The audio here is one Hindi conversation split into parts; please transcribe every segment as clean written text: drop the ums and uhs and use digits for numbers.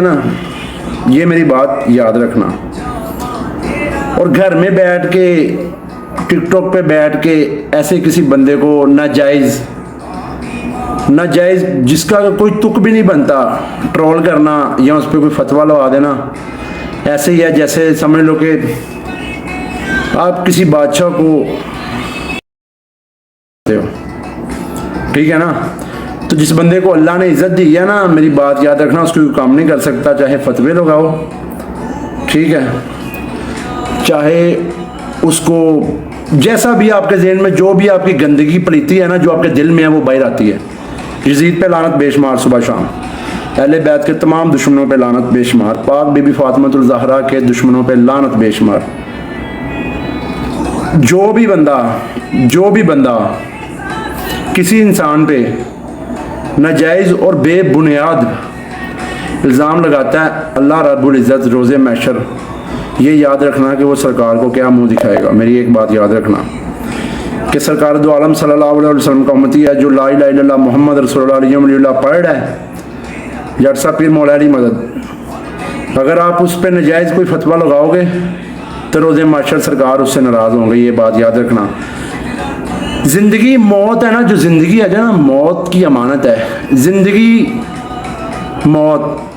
ना, ये मेरी बात याद रखना। और घर में बैठ के टिकटॉक पे बैठ के ऐसे किसी बंदे को नाजायज़ जिसका कोई तुक भी नहीं बनता ट्रोल करना या उस पर कोई फतवा लगा देना, ऐसे ही है जैसे समझ लो कि आप किसी बादशाह को, ठीक है ना। तो जिस बंदे को अल्लाह ने इज्जत दी है ना, मेरी बात याद रखना, उसको कोई काम नहीं कर सकता, चाहे फतवे लगाओ, ठीक है, चाहे उसको जैसा भी आपके ज़हन में जो भी आपकी गंदगी पलीती है ना, जो आपके दिल में है, वो बाहर आती है। यजीद पे लानत बेशुमार सुबह शाम, अहले बैत के तमाम दुश्मनों पे लानत बेशुमार, पाक बीबी फातिमातुल ज़हरा के दुश्मनों पे लानत बेशुमार। जो भी बंदा किसी इंसान पे नाजायज़ और बेबुनियाद इल्ज़ाम लगाता है, अल्लाह रब्बुल इज़्ज़त रोज़े महशर ये याद रखना कि वो सरकार को क्या मुंह दिखाएगा। मेरी एक बात याद रखना कि सरकार दो आलम सल्लल्लाहु अलैहि वसल्लम का उम्मती है, जो ला इलाहा इल्लल्लाह मुहम्मद रसूलुल्लाह पढ़ है, जट सा पीर मौला अली मदद। अगर आप उस पर नाजायज़ कोई फतवा लगाओगे तो रोज़े महशर सरकार उससे नाराज़ होंगे, ये बात याद रखना। ज़िंदगी मौत है ना, जो ज़िंदगी है ना, मौत की अमानत है। ज़िंदगी मौत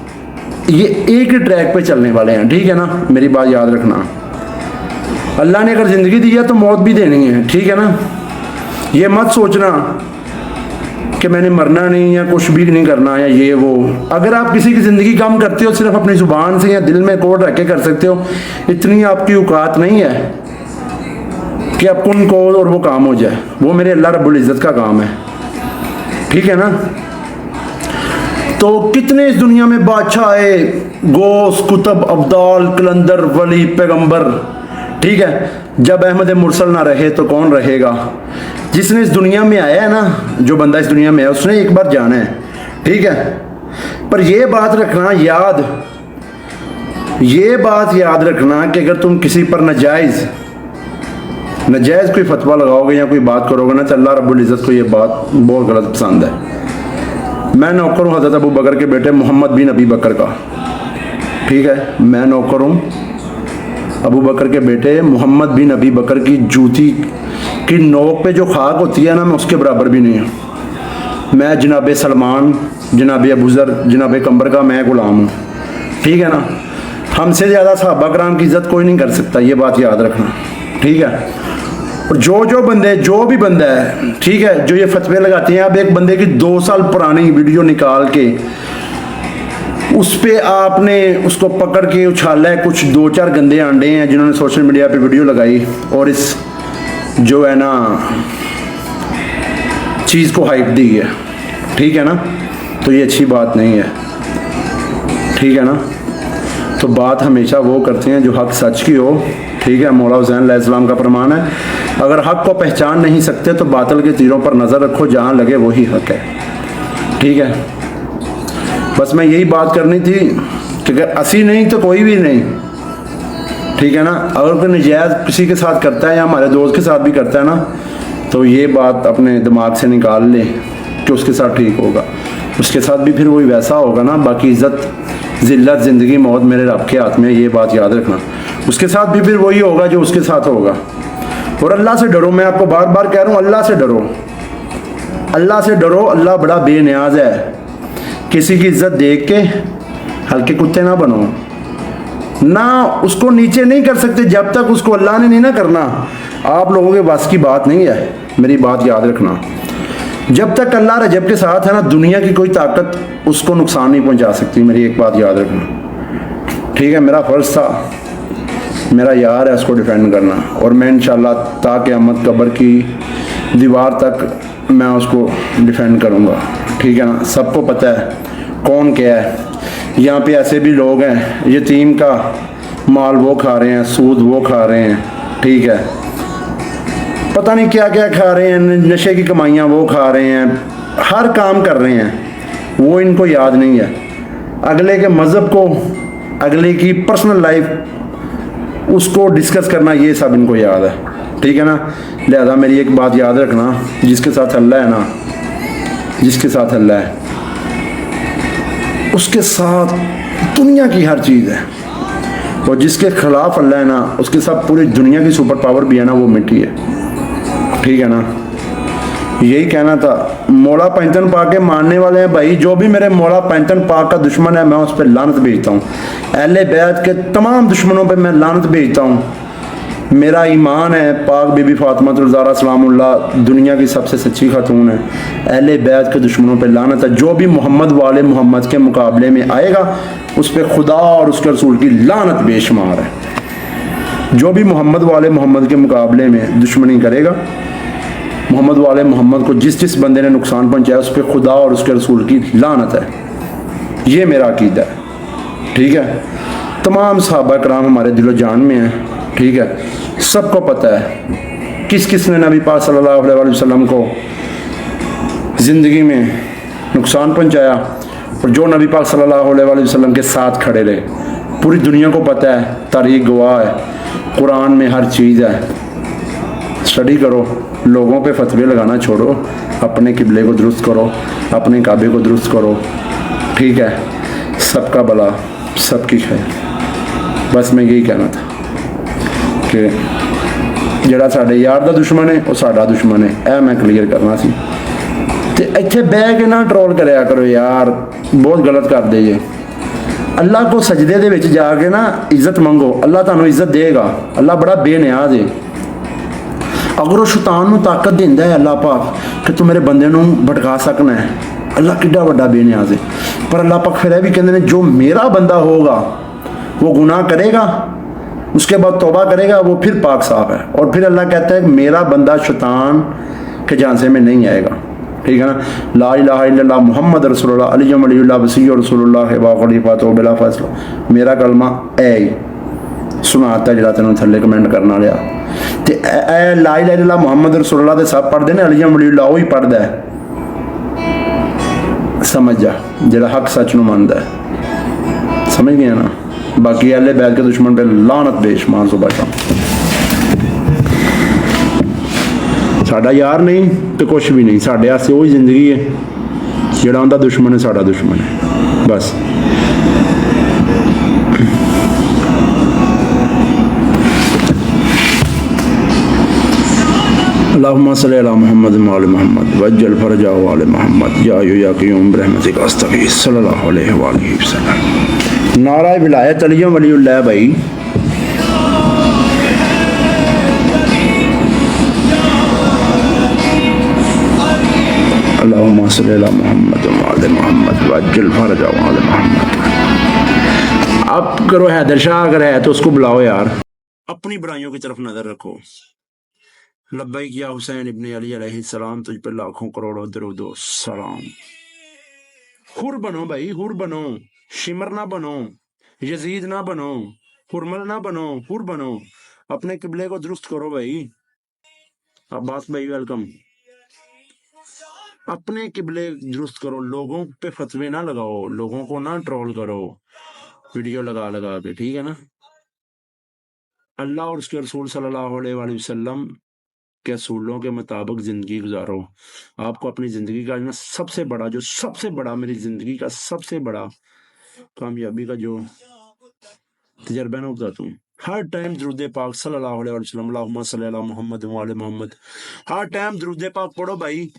ये एक ही ट्रैक पे चलने वाले हैं, ठीक है ना, मेरी बात याद रखना। अल्लाह ने अगर ज़िंदगी दी है तो मौत भी देनी है, ठीक है ना। ये मत सोचना कि मैंने मरना नहीं या कुछ भी नहीं करना या ये वो। अगर आप किसी की ज़िंदगी कम करते हो सिर्फ अपनी ज़ुबान से या दिल में कोड रख के कर सकते हो, इतनी आपकी औकात नहीं है कि आप कौन को और वो काम हो जाए। वो मेरे अल्लाह रब्बुल इज़्ज़त का काम है, ठीक है ना। तो कितने इस दुनिया में बादशाह आए, गौस, कुतुब, अब्दाल, कलंदर, वली, पैगंबर, ठीक है। जब अहमद मुरसल ना रहे तो कौन रहेगा। जिसने इस दुनिया में आया है ना, जो बंदा इस दुनिया में है, उसने एक बार जाना है, ठीक है। पर ये बात रखना याद रखना कि अगर तुम किसी पर नाजायज़ कोई फतवा लगाओगे या कोई बात करोगे ना, तो अल्लाह रब्बुल इज़्ज़त को ये बात बहुत गलत पसंद है। मैं नौकर हूँ हज़रत अबू बकर के बेटे मोहम्मद बिन अबी बकर का, ठीक है। मैं नौकर हूँ अबू बकर के बेटे मोहम्मद बिन अबी बकर की जूती की नोक पे जो खाक होती है ना, मैं उसके बराबर भी नहीं हूँ। मैं जनाब सलमान, जनाब अबूज़र, जनाब कंबर का मैं गुलाम हूँ, ठीक है ना। हमसे ज़्यादा सहाबा कराम की इज़्ज़त कोई नहीं कर सकता, ये बात याद रखना, ठीक है। और जो भी बंदा है, ठीक है, जो ये फतवे लगाते हैं, अब एक बंदे की 2 साल पुरानी वीडियो निकाल के उस पे आपने उसको पकड़ के उछाला है। कुछ 2-4 गंदे आंडे हैं जिन्होंने सोशल मीडिया पे वीडियो लगाई और इस जो है ना चीज़ को हाइप दी है, ठीक है ना। तो ये अच्छी बात नहीं है, ठीक है ना। तो बात हमेशा वो करते हैं जो हक सच की हो, ठीक है। मौला हुसैन अलैहिस्सलाम का फरमान है, अगर हक को पहचान नहीं सकते तो बातिल के तीरों पर नज़र रखो, जहाँ लगे वही हक है, ठीक है। बस मैं यही बात करनी थी कि अगर असी नहीं तो कोई भी नहीं, ठीक है ना। अगर कोई नजायज़ किसी के साथ करता है या हमारे दोस्त के साथ भी करता है ना, तो ये बात अपने दिमाग से निकाल ले कि उसके साथ ठीक होगा, उसके साथ भी फिर वही वैसा होगा ना। बाकी इज़्ज़त, ज़िल्लत, ज़िंदगी, मौत मेरे रब के हाथ में, ये बात याद रखना। उसके साथ भी फिर वही होगा जो उसके साथ होगा। और अल्लाह से डरो, मैं आपको बार बार कह रहा हूँ, अल्लाह से डरो, अल्लाह बड़ा बेनियाज है। किसी की इज्जत देख के हल्के कुत्ते ना बनो ना, उसको नीचे नहीं कर सकते जब तक उसको अल्लाह ने नहीं ना करना। आप लोगों के बस की बात नहीं है, मेरी बात याद रखना। जब तक अल्लाह रजब के साथ है ना, दुनिया की कोई ताकत उसको नुकसान नहीं पहुंचा सकती, मेरी एक बात याद रखना, ठीक है। मेरा फ़र्ज़ था, मेरा यार है, उसको डिफेंड करना, और मैं इंशाल्लाह ता क़यामत कब्र की दीवार तक मैं उसको डिफेंड करूँगा, ठीक है ना। सबको पता है कौन क्या है। यहाँ पे ऐसे भी लोग हैं, यतीम का माल वो खा रहे हैं, सूद वो खा रहे हैं, ठीक है, पता नहीं क्या क्या खा रहे हैं, नशे की कमाइयाँ वो खा रहे हैं, हर काम कर रहे हैं, वो इनको याद नहीं है। अगले के मज़हब को, अगले की पर्सनल लाइफ उसको डिस्कस करना, ये सब इनको याद है, ठीक है ना। लिहाजा मेरी एक बात याद रखना, जिसके साथ अल्लाह है ना, जिसके साथ अल्लाह है उसके साथ दुनिया की हर चीज़ है, और जिसके खिलाफ अल्लाह है ना, उसके साथ पूरी दुनिया की सुपर पावर भी है ना, वो मिट्टी है। ठीक है ना, यही कहना था। मौला पैंतन पाक के मानने वाले हैं भाई, जो भी मेरे मौला पैंतन पाक का दुश्मन है मैं उस पर लानत भेजता हूँ। अहले बैत के तमाम दुश्मनों पे मैं लानत भेजता हूँ। मेरा ईमान है पाक बीबी फातिमा ज़हरा सलामुल्लाह दुनिया की सबसे सच्ची खातून है। अहले बैत के दुश्मनों पे लानत है। जो भी मोहम्मद वाले मोहम्मद के मुकाबले में आएगा उस पर खुदा और उसके रसूल की लानत बेशुमार है। जो भी मोहम्मद वाले मोहम्मद के मुकाबले में दुश्मनी करेगा, मोहम्मद वाले मोहम्मद को जिस जिस बंदे ने नुकसान पहुंचाया उस पर खुदा और उसके रसूल की लानत है। ये मेरा अकीदा है। ठीक है, तमाम सहाबा कराम हमारे दिलो जान में हैं। ठीक है, सबको पता है किस किस ने नबी पाक सल्लल्लाहु अलैहि वसल्लम को ज़िंदगी में नुकसान पहुंचाया और जो नबी पाक सल्लल्लाहु अलैहि वसल्लम के साथ खड़े रहे। पूरी दुनिया को पता है, तारीख गवाह है, कुरान में हर चीज़ है। स्टडी करो, लोगों पे फतवे लगाना छोड़ो, अपने किबले को दुरुस्त करो, अपने काबे को दुरुस्त करो। ठीक है, सबका भला सबकी खैर। बस मैं यही कहना था कि ਜਿਹੜਾ ਸਾਡੇ यार ਦਾ दुश्मन है वो साडा दुश्मन है, ਇਹ मैं क्लीयर करना सी। ਤੇ ਇੱਥੇ ਬਹਿ ਕੇ ਨਾ ट्रोल करिया करो यार, बहुत गलत करते जे। अल्लाह को सजदे ਦੇ ਵਿੱਚ ਜਾ ਕੇ ਨਾ इज्जत मंगो, अल्लाह ਤੁਹਾਨੂੰ इज्जत देगा। अल्लाह बड़ा बेनियाज है। अगर वो शैतान ਨੂੰ ताकत ਦਿੰਦਾ है अल्लाह पाक कि तू मेरे बंदे ਨੂੰ भटका सकना है, अल्लाह किड्डा बड़ा बेनियाज है। पर अल्लाह पाक फिर भी कहते हैं जो मेरा बंदा होगा वो गुनाह करेगा, उसके बाद तौबा करेगा, वो फिर पाक साफ है। और फिर अल्लाह कहता है मेरा बंदा शैतान के झांसे में नहीं आएगा। ठीक है ना, ला इलाहा इल्लल्लाह मुहम्मद रसूलुल्लाह अली वलीउल्लाह वसी रसूलुल्लाह वा खलीफा तो बिला फैसला। मेरा कलमा ऐ सुनाता जिहड़ा तैनूं थल्ले कमेंट करना लिया ते ऐ ला इलाहा इल्लल्लाह मुहम्मद रसूलुल्लाह दे सब पढ़दे ने, अली वलीउल्लाह वही पढ़दा है। समझ जा, जिहड़ा हक सच नूं मनदा है। समझ गया ना। बाकी अहले बैत के दुश्मन पे लानत बेशुमार सुबह शाम। साडा यार नहीं तो कुछ भी नहीं, साडे वास्ते वही जिंदगी है, जेड़ा उनका दुश्मन है साडा दुश्मन है। बस अल्लाहुम्मा सल्ली अला मुहम्मद व आले मुहम्मद वज्जल फरजा व आले मुहम्मद या अय्यु या क़य्यूम बिरहमतिक अस्तगीथ सल्लल्लाहु अलैहि व आलिहि वसल्लम। नारा विलायत अली वलीउल्लाह भाई। अल्लाहुम्मा सल्ली अला मुहम्मद व आले मुहम्मद वज्जल फरजा व आले मुहम्मद। अब करो हैदर शाह, अगर है तो उसको बुलाओ यार। अपनी बुराइयों की तरफ नजर रखो। लब्बैक या हुसैन इब्ने अली अलैहिस्सलाम, तुझ पर लाखों करोड़ों दरूदो सलाम। हुर बनो भाई, हुर बनो, शिमर ना बनो, यजीद ना बनो, हुरमल ना बनो, हुर बनो। अपने किबले को दुरुस्त करो भाई। अब्बास भाई वेलकम। अपने किबले दुरुस्त करो, लोगों पे फतवे ना लगाओ, लोगों को ना ट्रोल करो वीडियो लगा लगा के। ठीक है ना, अल्लाह और उसके रसूल सल्लल्लाहु अलैहि वसल्लम के असूलों के मुताबिक जिंदगी गुजारो। आपको अपनी जिंदगी का ना सबसे बड़ा मेरी जिंदगी का सबसे बड़ा कामयाबी का जो तजर्बा ना बताता हूँ। हर टाइम दरूद पाक सल्लल्लाहु अलैहि वसल्लम अल्लाहुम्मा सल्ली अला मुहम्मद व आले मोहम्मद। हर टाइम दरूद पाक पढ़ो भाई,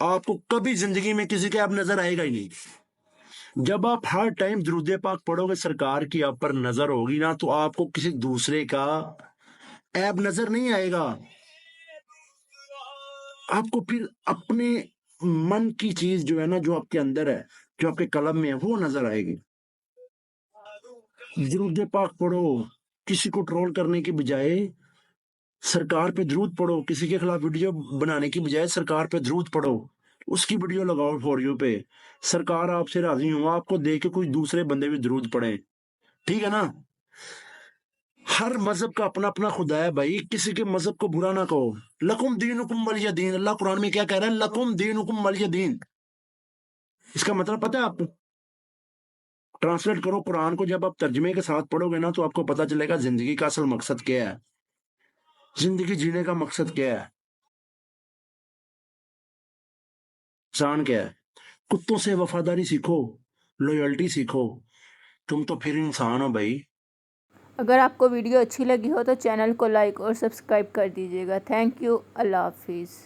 आपको कभी जिंदगी में किसी के आप नजर आएगा ही नहीं। जब आप हर टाइम दरूद पाक पढ़ोगे, सरकार की आप पर नजर होगी ना, तो आपको किसी दूसरे का ऐब नजर नहीं आएगा। आपको फिर अपने मन की चीज जो है ना, जो आपके अंदर है, जो आपके कलम में है, वो नजर आएगी। दरूद पाक पढ़ो, किसी को ट्रोल करने की बजाय सरकार पे दरूद पढ़ो, किसी के खिलाफ वीडियो बनाने की बजाय सरकार पे दरूद पढ़ो, उसकी वीडियो लगाओ फॉर यू पे। सरकार आपसे राजी हो, आपको देख के कोई दूसरे बंदे भी दरूद पढ़े। ठीक है ना। हर मजहब का अपना अपना खुदा है भाई, किसी के मजहब को बुरा ना कहो। लकुम दीनुकुम वलिय दीन, अल्लाह कुरान में क्या कह रहा है, लकुम दीनुकुम वलिय दीन। इसका मतलब पता है आपको? ट्रांसलेट करो कुरान को, जब आप तर्जमे के साथ पढ़ोगे ना, तो आपको पता चलेगा जिंदगी का असल मकसद क्या है, जिंदगी जीने का मकसद क्या है, इंसान क्या है। कुत्तों से वफादारी सीखो, लॉयल्टी सीखो, तुम तो फिर इंसान हो भाई। अगर आपको वीडियो अच्छी लगी हो तो चैनल को लाइक और सब्सक्राइब कर दीजिएगा। Thank you. अल्लाह हाफिज़।